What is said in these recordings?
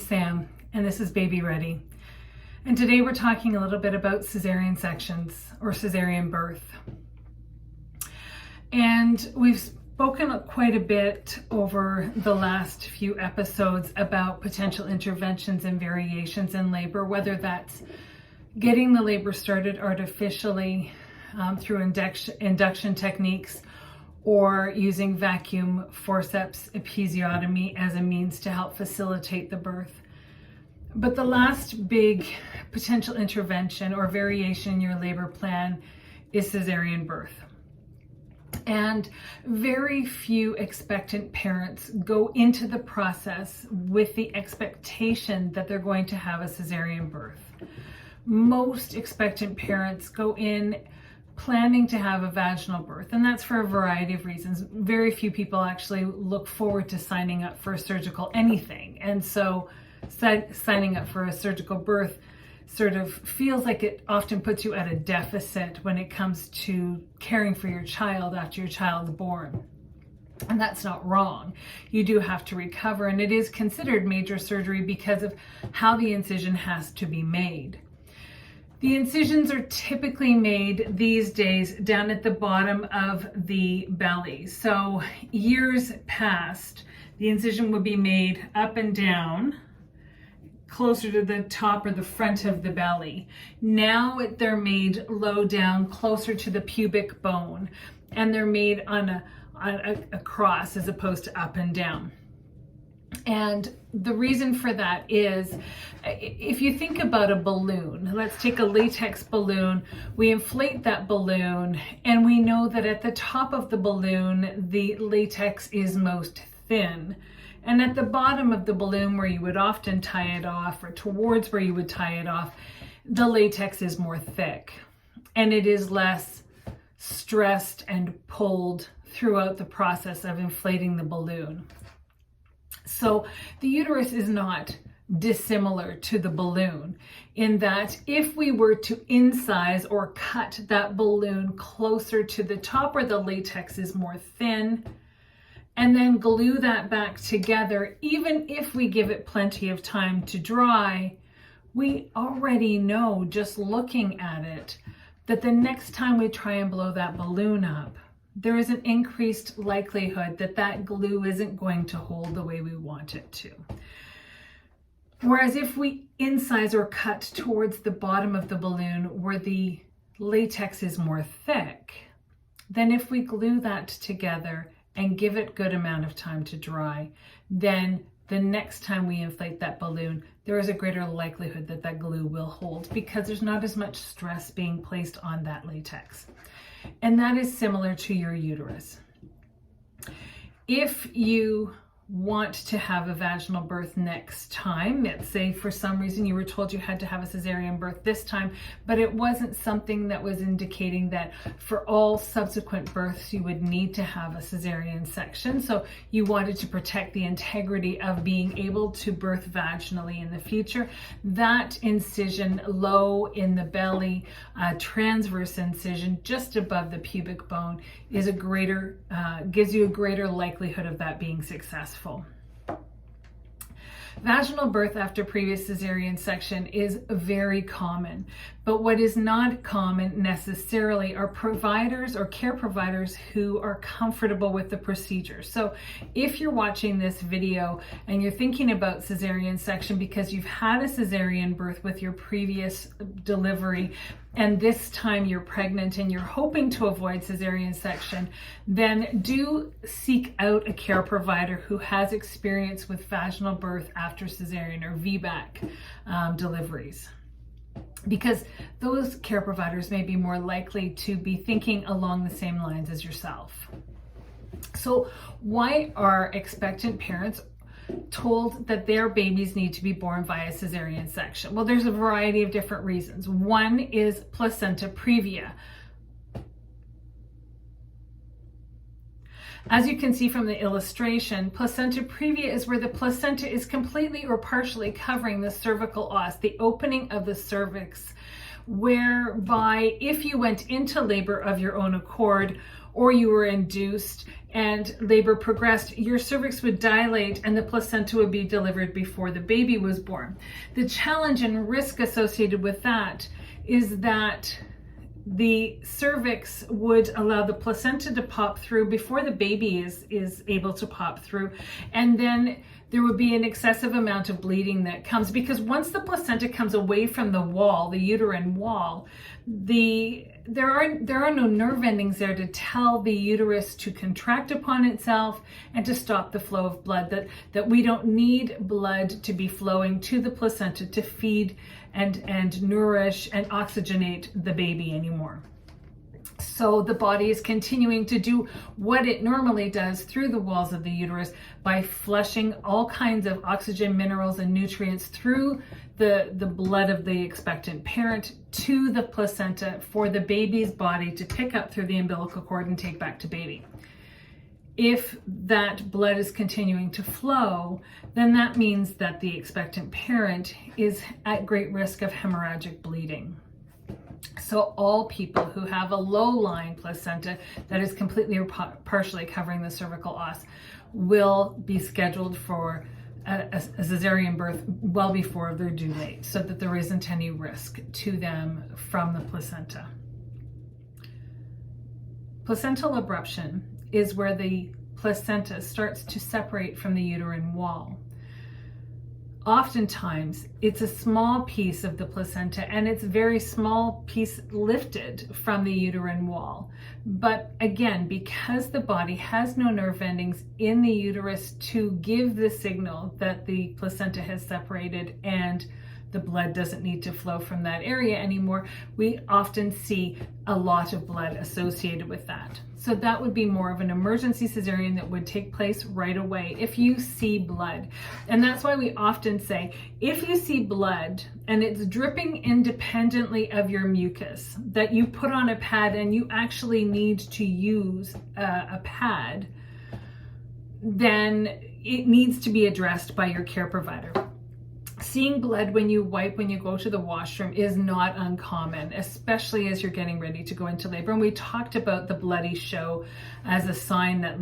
name's Sam, and this is babyREADY. And today we're talking a little bit about cesarean sections or cesarean birth. And we've spoken quite a bit over the last few episodes about potential interventions and variations in labor, whether that's getting the labor started artificially through induction techniques, or using vacuum forceps episiotomy as a means to help facilitate the birth. But the last big potential intervention or variation in your labor plan is cesarean birth. And very few expectant parents go into the process with the expectation that they're going to have a cesarean birth. Most expectant parents go in planning to have a vaginal birth, and that's for a variety of reasons. Very few people actually look forward to signing up for a surgical anything, and so signing up for a surgical birth sort of feels like it often puts you at a deficit when it comes to caring for your child after your child's born. And that's not wrong. You do have to recover, and it is considered major surgery because of how the incision has to be made. The incisions are typically made these days down at the bottom of the belly. So years past, the incision would be made up and down, closer to the top or the front of the belly. Now they're made low down, closer to the pubic bone, and they're made on a cross as opposed to up and down. And the reason for that is, if you think about a balloon, let's take a latex balloon, we inflate that balloon, and we know that at the top of the balloon, the latex is most thin. And at the bottom of the balloon, where you would often tie it off, or towards where you would tie it off, the latex is more thick, and it is less stressed and pulled throughout the process of inflating the balloon. So the uterus is not dissimilar to the balloon in that if we were to incise or cut that balloon closer to the top where the latex is more thin, and then glue that back together, even if we give it plenty of time to dry, we already know, just looking at it, that the next time we try and blow that balloon up, there is an increased likelihood that that glue isn't going to hold the way we want it to. Whereas if we incise or cut towards the bottom of the balloon where the latex is more thick, then if we glue that together and give it good amount of time to dry, then the next time we inflate that balloon, there is a greater likelihood that that glue will hold because there's not as much stress being placed on that latex. And that is similar to your uterus. If you want to have a vaginal birth next time, let's say for some reason you were told you had to have a cesarean birth this time, but it wasn't something that was indicating that for all subsequent births you would need to have a cesarean section. So you wanted to protect the integrity of being able to birth vaginally in the future. That incision low in the belly, transverse incision just above the pubic bone, is a greater, gives you a greater likelihood of that being successful. Vaginal birth after previous cesarean section is very common, but what is not common necessarily are providers or care providers who are comfortable with the procedure. So if you're watching this video and you're thinking about cesarean section because you've had a cesarean birth with your previous delivery, and this time you're pregnant and you're hoping to avoid cesarean section, then do seek out a care provider who has experience with vaginal birth after cesarean or VBAC deliveries. Because those care providers may be more likely to be thinking along the same lines as yourself. So why are expectant parents told that their babies need to be born via cesarean section? Well, there's a variety of different reasons. One is placenta previa. As you can see from the illustration, placenta previa is where the placenta is completely or partially covering the cervical os, the opening of the cervix, whereby if you went into labor of your own accord or you were induced and labor progressed, your cervix would dilate and the placenta would be delivered before the baby was born. The challenge and risk associated with that is that the cervix would allow the placenta to pop through before the baby is able to pop through, and then there would be an excessive amount of bleeding that comes, because once the placenta comes away from the wall, the uterine wall, there are no nerve endings there to tell the uterus to contract upon itself and to stop the flow of blood, that we don't need blood to be flowing to the placenta to feed and nourish and oxygenate the baby anymore. So the body is continuing to do what it normally does through the walls of the uterus by flushing all kinds of oxygen, minerals, and nutrients through the blood of the expectant parent to the placenta for the baby's body to pick up through the umbilical cord and take back to baby. If that blood is continuing to flow, then that means that the expectant parent is at great risk of hemorrhagic bleeding. So all people who have a low-lying placenta that is completely or partially covering the cervical os will be scheduled for a cesarean birth well before their due date, so that there isn't any risk to them from the placenta. Placental abruption is where the placenta starts to separate from the uterine wall. Oftentimes, it's a small piece of the placenta, and it's a very small piece lifted from the uterine wall. But again, because the body has no nerve endings in the uterus to give the signal that the placenta has separated and the blood doesn't need to flow from that area anymore, we often see a lot of blood associated with that. So that would be more of an emergency cesarean that would take place right away if you see blood. And that's why we often say, if you see blood and it's dripping independently of your mucus, that you put on a pad and you actually need to use a pad, then it needs to be addressed by your care provider. Seeing blood when you wipe, when you go to the washroom, is not uncommon, especially as you're getting ready to go into labor. And we talked about the bloody show as a sign that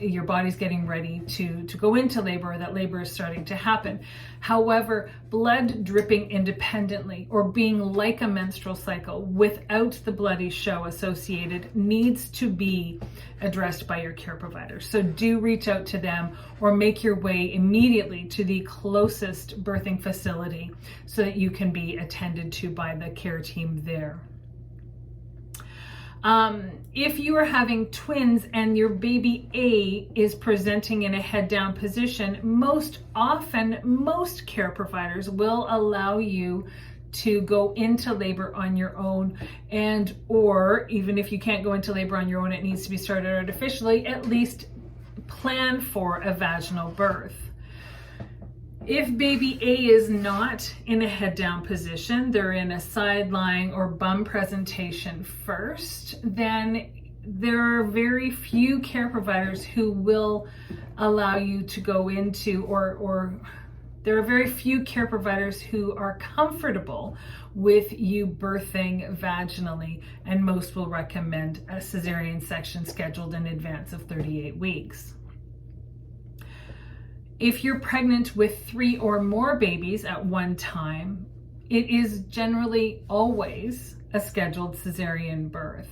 your body's getting ready to go into labor, or that labor is starting to happen. However, blood dripping independently or being like a menstrual cycle without the bloody show associated needs to be addressed by your care provider. So do reach out to them or make your way immediately to the closest birthing facility so that you can be attended to by the care team there. If you are having twins and your baby A is presenting in a head down position, most often, most care providers will allow you to go into labor on your own, and or even if you can't go into labor on your own, it needs to be started artificially, at least plan for a vaginal birth. If baby A is not in a head down position, they're in a side lying or bum presentation first, then there are very few care providers who will allow you to go into, or there are very few care providers who are comfortable with you birthing vaginally, and most will recommend a cesarean section scheduled in advance of 38 weeks. If you're pregnant with 3 or more babies at one time, it is generally always a scheduled cesarean birth.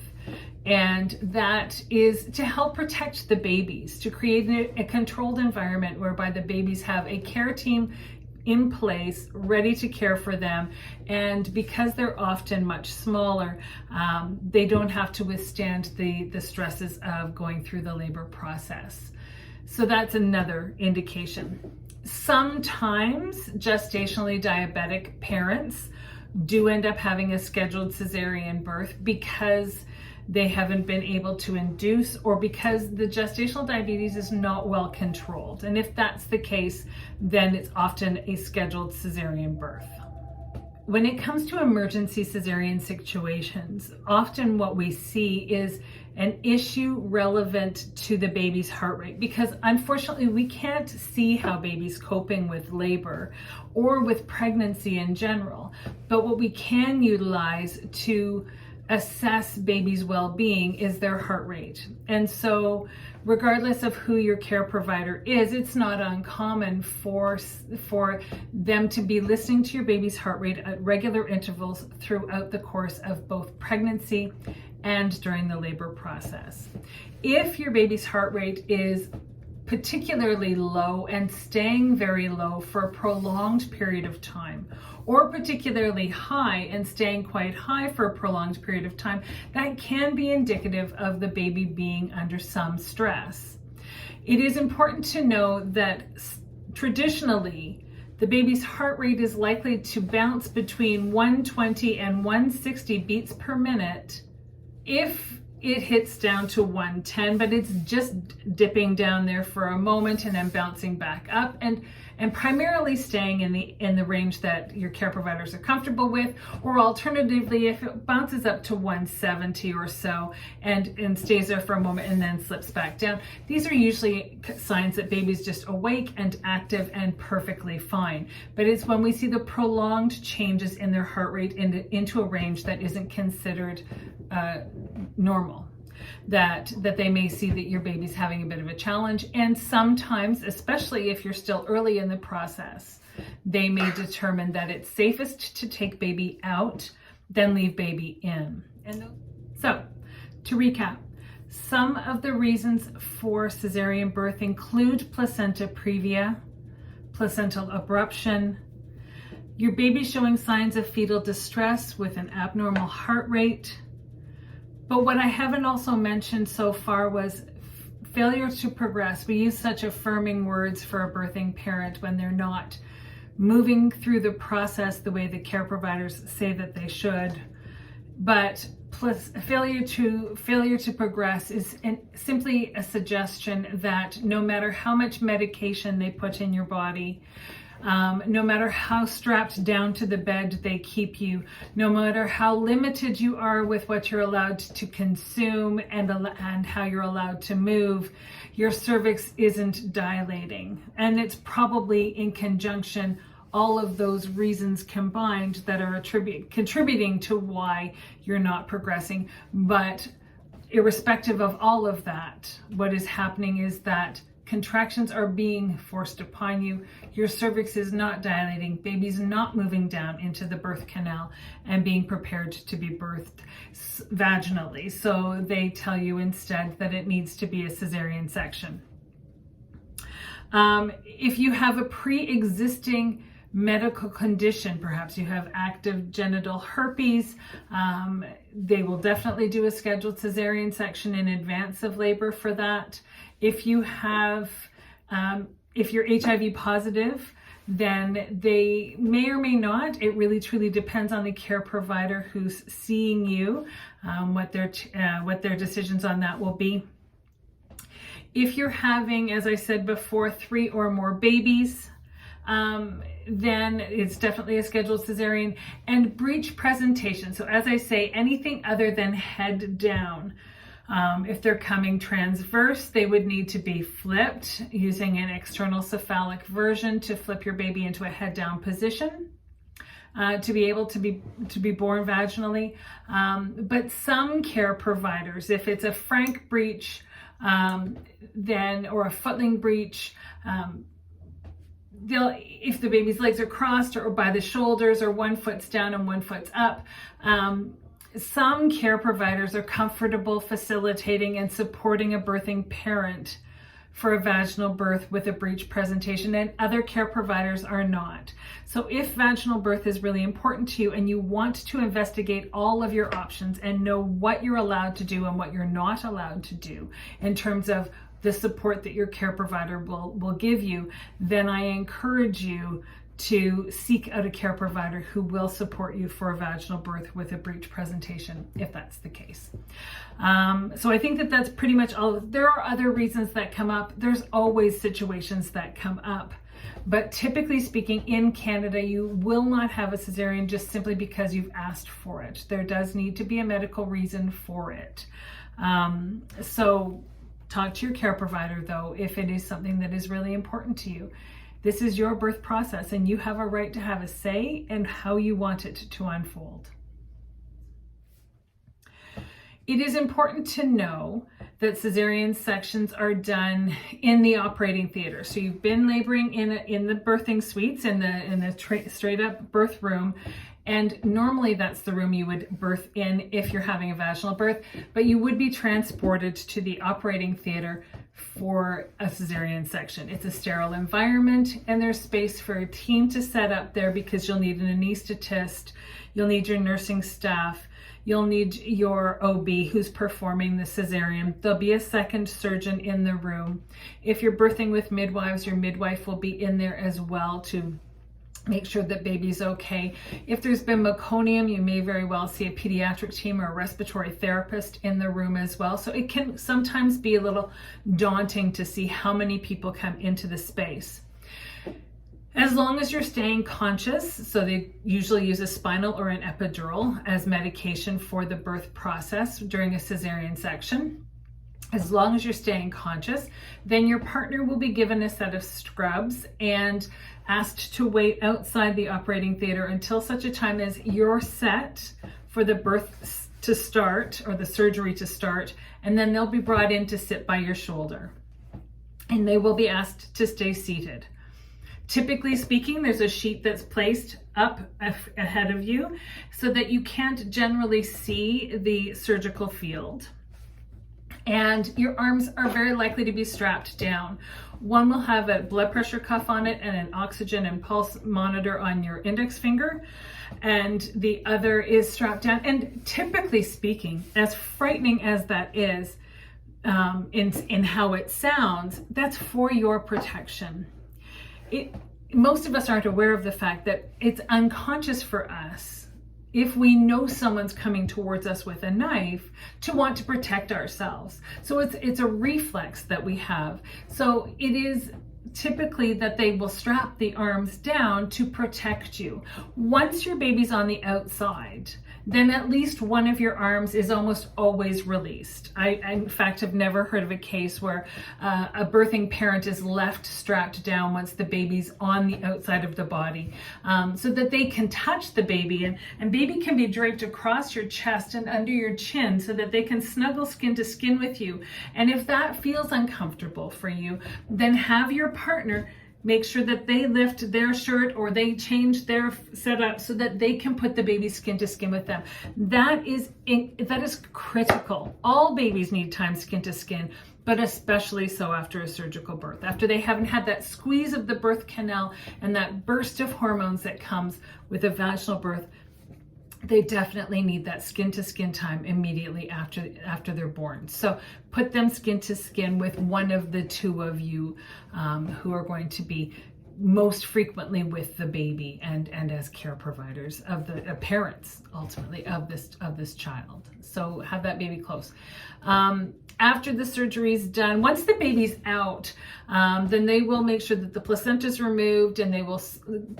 And that is to help protect the babies, to create a controlled environment whereby the babies have a care team in place, ready to care for them. And because they're often much smaller, they don't have to withstand the stresses of going through the labor process. So that's another indication. Sometimes gestationally diabetic parents do end up having a scheduled cesarean birth because they haven't been able to induce, or because the gestational diabetes is not well controlled. And if that's the case, then it's often a scheduled cesarean birth. when it comes to emergency cesarean situations, often what we see is an issue relevant to the baby's heart rate, because unfortunately we can't see how baby's coping with labor or with pregnancy in general. But what we can utilize to assess baby's well-being is their heart rate. And so regardless of who your care provider is, it's not uncommon for them to be listening to your baby's heart rate at regular intervals throughout the course of both pregnancy and during the labor process. If your baby's heart rate is particularly low and staying very low for a prolonged period of time, or particularly high and staying quite high for a prolonged period of time, that can be indicative of the baby being under some stress. It is important to know that traditionally, the baby's heart rate is likely to bounce between 120 and 160 beats per minute if it hits down to 110, but it's just dipping down there for a moment and then bouncing back up and primarily staying in the range that your care providers are comfortable with, or alternatively, if it bounces up to 170 or so and stays there for a moment and then slips back down, these are usually signs that baby's just awake and active and perfectly fine. But it's when we see the prolonged changes in their heart rate into a range that isn't considered normal, that they may see that your baby's having a bit of a challenge. And sometimes, especially if you're still early in the process, they may determine that it's safest to take baby out than leave baby in. And so, to recap, some of the reasons for cesarean birth include placenta previa, placental abruption, your baby showing signs of fetal distress with an abnormal heart rate. But what I haven't also mentioned so far was failure to progress. We use such affirming words for a birthing parent when they're not moving through the process the way the care providers say that they should. But failure to progress is simply a suggestion that no matter how much medication they put in your body, no matter how strapped down to the bed they keep you, no matter how limited you are with what you're allowed to consume and how you're allowed to move, your cervix isn't dilating. And it's probably in conjunction, all of those reasons combined, that are contributing to why you're not progressing. But irrespective of all of that, what is happening is that contractions are being forced upon you. Your cervix is not dilating. Baby's not moving down into the birth canal and being prepared to be birthed vaginally. So they tell you instead that it needs to be a cesarean section. If you have a pre-existing medical condition, perhaps you have active genital herpes, they will definitely do a scheduled cesarean section in advance of labor for that. If you have, if you're HIV positive, then they may or may not. It really truly depends on the care provider who's seeing you, what their decisions on that will be. If you're having, as I said before, 3 or more babies, then it's definitely a scheduled cesarean. And breech presentation. So as I say, anything other than head down. If they're coming transverse, they would need to be flipped using an external cephalic version to flip your baby into a head down position to be able to be born vaginally. But some care providers, if it's a frank breech, or a footling breech, if the baby's legs are crossed or by the shoulders, or one foot's down and one foot's up, some care providers are comfortable facilitating and supporting a birthing parent for a vaginal birth with a breech presentation, and other care providers are not. So if vaginal birth is really important to you and you want to investigate all of your options and know what you're allowed to do and what you're not allowed to do in terms of the support that your care provider will give you, then I encourage you to seek out a care provider who will support you for a vaginal birth with a breech presentation, if that's the case. So I think that that's pretty much all. There are other reasons that come up. There's always situations that come up. But typically speaking, in Canada, you will not have a cesarean just simply because you've asked for it. There does need to be a medical reason for it. So talk to your care provider, though, if it is something that is really important to you. This is your birth process, and you have a right to have a say in how you want it to unfold. It is important to know that cesarean sections are done in the operating theater. So you've been laboring in the birthing suites, in the straight up birth room, and normally that's the room you would birth in if you're having a vaginal birth, but you would be transported to the operating theater for a cesarean section. It's a sterile environment, and there's space for a team to set up there because you'll need an anesthetist, you'll need your nursing staff, you'll need your OB who's performing the cesarean. There'll be a second surgeon in the room. If you're birthing with midwives, your midwife will be in there as well to make sure that baby's okay. If there's been meconium, you may very well see a pediatric team or a respiratory therapist in the room as well. So it can sometimes be a little daunting to see how many people come into the space. As long as you're staying conscious, so they usually use a spinal or an epidural as medication for the birth process during a cesarean section. As long as you're staying conscious, then your partner will be given a set of scrubs and asked to wait outside the operating theater until such a time as you're set for the birth to start or the surgery to start, and then they'll be brought in to sit by your shoulder. And they will be asked to stay seated. Typically speaking, there's a sheet that's placed up ahead of you so that you can't generally see the surgical field. And your arms are very likely to be strapped down. One will have a blood pressure cuff on it and an oxygen and pulse monitor on your index finger, and the other is strapped down. And typically speaking, as frightening as that is in how it sounds, that's for your protection. Most of us aren't aware of the fact that it's unconscious for us, if we know someone's coming towards us with a knife, to want to protect ourselves. So it's a reflex that we have. So it is typically that they will strap the arms down to protect you. Once your baby's on the outside, then at least one of your arms is almost always released. I in fact have never heard of a case where a birthing parent is left strapped down once the baby's on the outside of the body, so that they can touch the baby, and baby can be draped across your chest and under your chin so that they can snuggle skin to skin with you. And if that feels uncomfortable for you, then have your partner make sure that they lift their shirt or they change their setup so that they can put the baby skin to skin with them. That is critical. All babies need time skin to skin, but especially so after a surgical birth, after they haven't had that squeeze of the birth canal and that burst of hormones that comes with a vaginal birth. They definitely need that skin to skin time immediately after they're born. So put them skin to skin with one of the two of you who are going to be most frequently with the baby and as care providers of the parents ultimately of this child. So have that baby close. After the surgery is done, once the baby's out, then they will make sure that the placenta is removed, and they will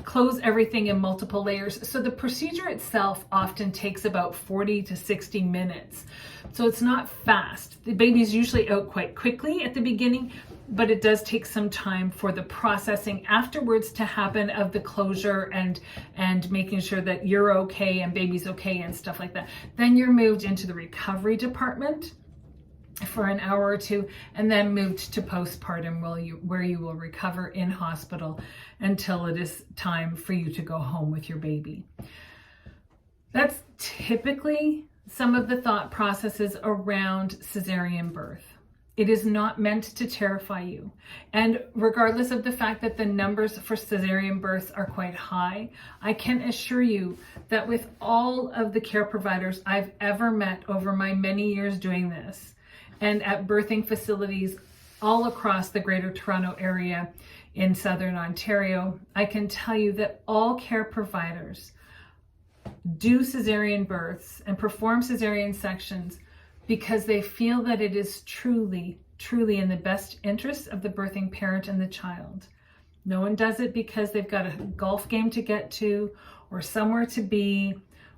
close everything in multiple layers. So the procedure itself often takes about 40 to 60 minutes. So it's not fast. The baby's usually out quite quickly at the beginning, but it does take some time for the processing afterwards to happen of the closure and making sure that you're okay and baby's okay and stuff like that. Then you're moved into the recovery department for an hour or two, and then moved to postpartum where you will recover in hospital until it is time for you to go home with your baby. That's typically some of the thought processes around cesarean birth. It is not meant to terrify you. And regardless of the fact that the numbers for cesarean births are quite high, I can assure you that with all of the care providers I've ever met over my many years doing this, and at birthing facilities all across the Greater Toronto Area in Southern Ontario, I can tell you that all care providers do cesarean births and perform cesarean sections because they feel that it is truly, truly in the best interest of the birthing parent and the child. No one does it because they've got a golf game to get to or somewhere to be,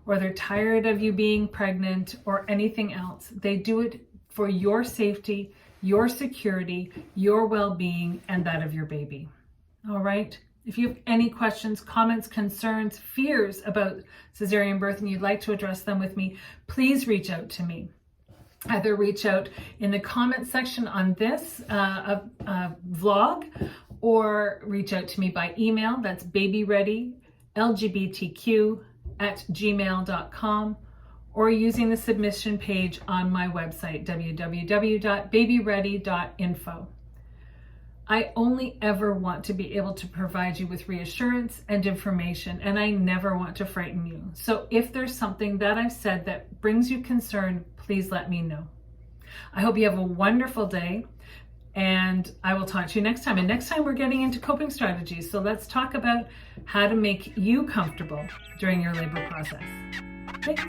or they're tired of you being pregnant or anything else. They do it for your safety, your security, your well-being, and that of your baby. All right? If you have any questions, comments, concerns, fears about cesarean birth and you'd like to address them with me, please reach out to me. Either reach out in the comment section on this vlog, or reach out to me by email. That's babyrEADYLGBTQ@gmail.com, or using the submission page on my website, www.babyready.info. I only ever want to be able to provide you with reassurance and information, and I never want to frighten you. So if there's something that I've said that brings you concern, please let me know. I hope you have a wonderful day, and I will talk to you next time. And next time we're getting into coping strategies. So let's talk about how to make you comfortable during your labor process. Thanks.